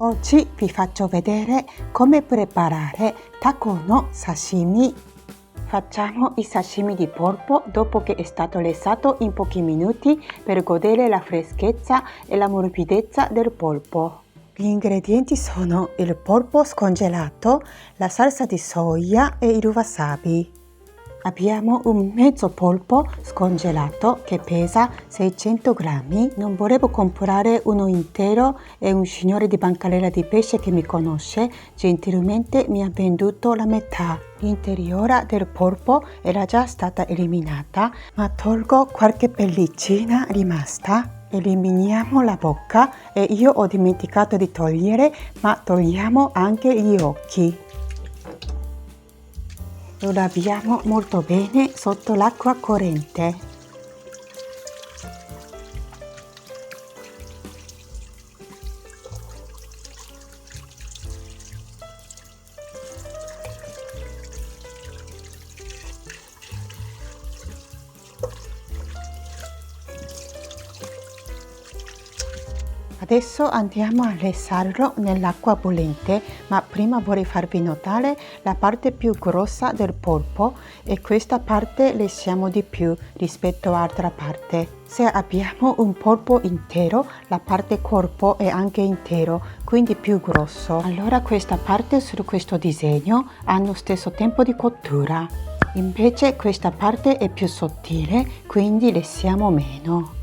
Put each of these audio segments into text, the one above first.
Oggi vi faccio vedere come preparare taco no sashimi. Facciamo i sashimi di polpo dopo che è stato lessato in pochi minuti per godere la freschezza e la morbidezza del polpo. Gli ingredienti sono il polpo scongelato, la salsa di soia e il wasabi. Abbiamo un mezzo polpo scongelato che pesa 600 grammi. Non volevo comprare uno intero e un signore di Bancalera di Pesce che mi conosce gentilmente mi ha venduto la metà. L'interiora del polpo era già stata eliminata, ma tolgo qualche pellicina rimasta. Eliminiamo la bocca e io ho dimenticato di togliere, ma togliamo anche gli occhi. Lo laviamo molto bene sotto l'acqua corrente. Adesso andiamo a lessarlo nell'acqua bollente, ma prima vorrei farvi notare la parte più grossa del polpo e questa parte lessiamo di più rispetto all'altra parte. Se abbiamo un polpo intero, la parte corpo è anche intero, quindi più grosso. Allora questa parte su questo disegno hanno stesso tempo di cottura. Invece questa parte è più sottile, quindi lessiamo meno.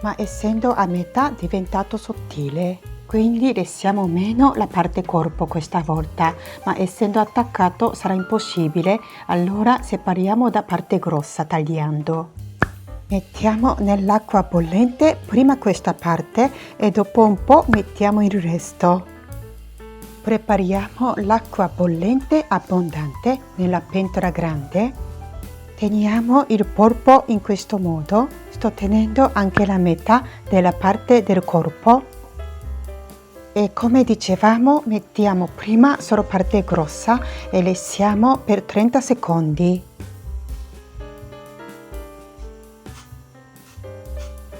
Ma essendo a metà diventato sottile, quindi lessiamo meno la parte corpo questa volta, ma essendo attaccato sarà impossibile, allora separiamo da parte grossa tagliando. Mettiamo nell'acqua bollente prima questa parte e dopo un po' mettiamo il resto. Prepariamo l'acqua bollente abbondante nella pentola grande. Teniamo il polpo in questo modo, sto tenendo anche la metà della parte del corpo e come dicevamo mettiamo prima solo parte grossa e lessiamo per 30 secondi.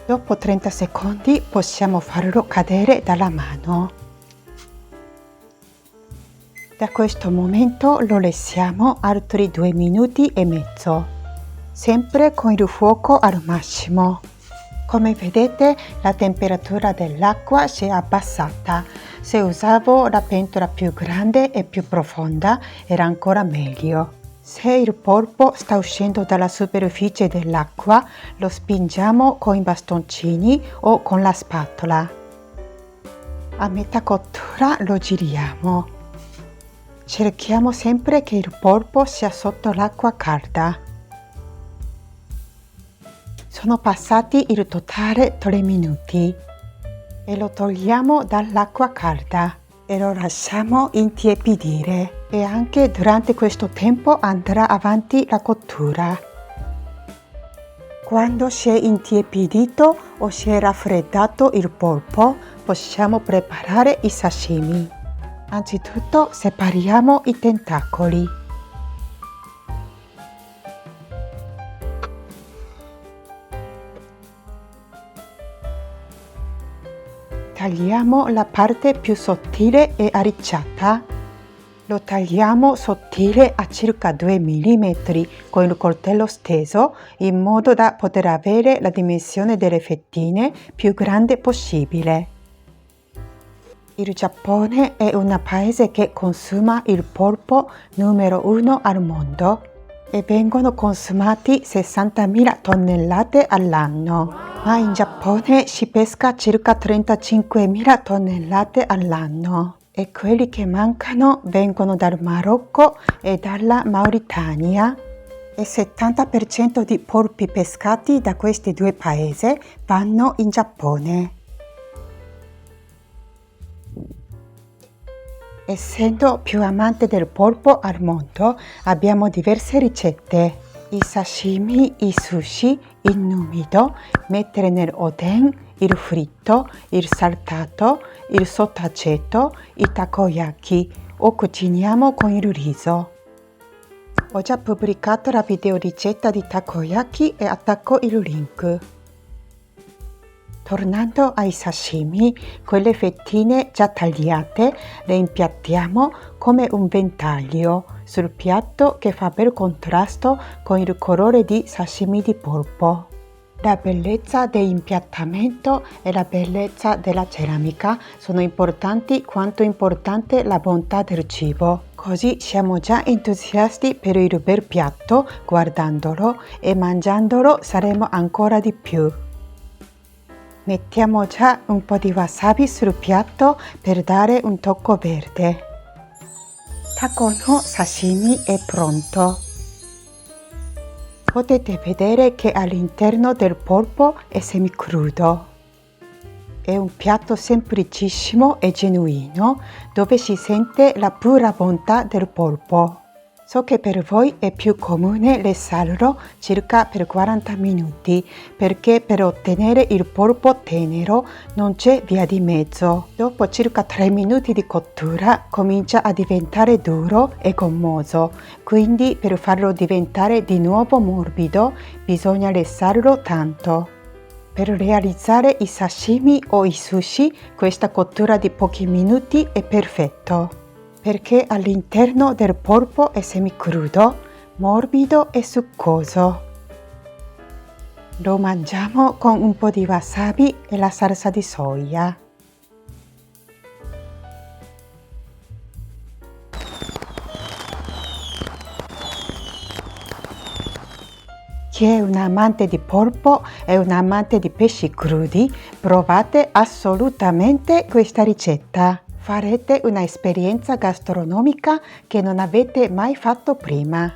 Dopo 30 secondi possiamo farlo cadere dalla mano. Da questo momento lo lessiamo altri 2 minuti e mezzo, sempre con il fuoco al massimo. Come vedete la temperatura dell'acqua si è abbassata. Se usavo la pentola più grande e più profonda era ancora meglio. Se il polpo sta uscendo dalla superficie dell'acqua lo spingiamo con i bastoncini o con la spatola. A metà cottura lo giriamo. Cerchiamo sempre che il polpo sia sotto l'acqua calda. Sono passati il totale 3 minuti e lo togliamo dall'acqua calda e lo lasciamo intiepidire e anche durante questo tempo andrà avanti la cottura. Quando si è intiepidito o si è raffreddato il polpo possiamo preparare i sashimi. Anzitutto separiamo i tentacoli. Tagliamo la parte più sottile e arricciata. Lo tagliamo sottile a circa 2 mm con il coltello steso in modo da poter avere la dimensione delle fettine più grande possibile. Il Giappone è un paese che consuma il polpo numero 1 al mondo e vengono consumati 60.000 tonnellate all'anno, ma in Giappone si pesca circa 35.000 tonnellate all'anno e quelli che mancano vengono dal Marocco e dalla Mauritania. Il 70% di polpi pescati da questi due paesi vanno in Giappone. Essendo più amante del polpo al mondo, abbiamo diverse ricette. I sashimi, i sushi, il numido, mettere nel oden, il fritto, il saltato, il sottaceto, i takoyaki o cuciniamo con il riso. Ho già pubblicato la video ricetta di takoyaki e attacco il link. Tornando ai sashimi, quelle fettine già tagliate le impiattiamo come un ventaglio sul piatto che fa bel contrasto con il colore di sashimi di polpo. La bellezza dell'impiattamento e la bellezza della ceramica sono importanti quanto importante la bontà del cibo. Così siamo già entusiasti per il bel piatto, guardandolo e mangiandolo saremo ancora di più. Mettiamo già un po' di wasabi sul piatto per dare un tocco verde. Taco no sashimi è pronto. Potete vedere che all'interno del polpo è semicrudo. È un piatto semplicissimo e genuino dove si sente la pura bontà del polpo. So che per voi è più comune lessarlo circa per 40 minuti perché per ottenere il polpo tenero non c'è via di mezzo. Dopo circa 3 minuti di cottura comincia a diventare duro e gommoso, quindi per farlo diventare di nuovo morbido bisogna lessarlo tanto. Per realizzare i sashimi o i sushi questa cottura di pochi minuti è perfetto. Perché all'interno del polpo è semicrudo, morbido e succoso. Lo mangiamo con un po' di wasabi e la salsa di soia. Chi è un amante di polpo e un amante di pesci crudi, provate assolutamente questa ricetta. Farete un'esperienza gastronomica che non avete mai fatto prima.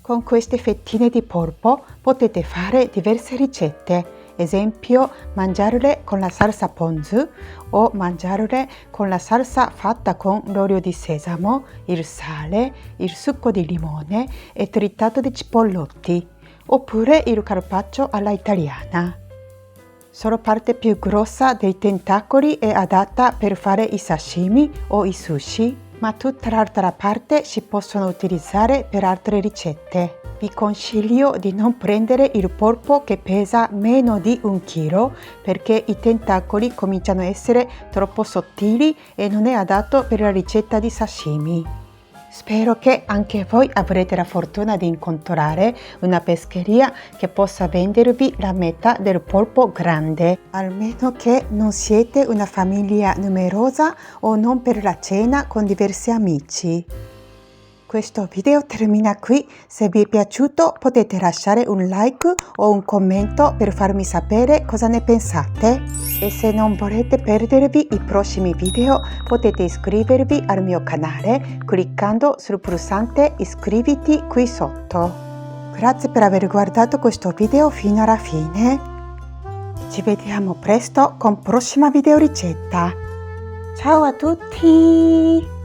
Con queste fettine di polpo potete fare diverse ricette, esempio mangiarle con la salsa ponzu o mangiarle con la salsa fatta con l'olio di sesamo, il sale, il succo di limone e tritato di cipollotti, oppure il carpaccio alla italiana. Solo parte più grossa dei tentacoli è adatta per fare i sashimi o i sushi, ma tutta l'altra parte si possono utilizzare per altre ricette. Vi consiglio di non prendere il polpo che pesa meno di 1 chilo perché i tentacoli cominciano a essere troppo sottili e non è adatto per la ricetta di sashimi. Spero che anche voi avrete la fortuna di incontrare una pescheria che possa vendervi la metà del polpo grande, almeno che non siete una famiglia numerosa o non per la cena con diversi amici. Questo video termina qui, se vi è piaciuto potete lasciare un like o un commento per farmi sapere cosa ne pensate. E se non volete perdervi i prossimi video potete iscrivervi al mio canale cliccando sul pulsante iscriviti qui sotto. Grazie per aver guardato questo video fino alla fine. Ci vediamo presto con prossima video ricetta. Ciao a tutti!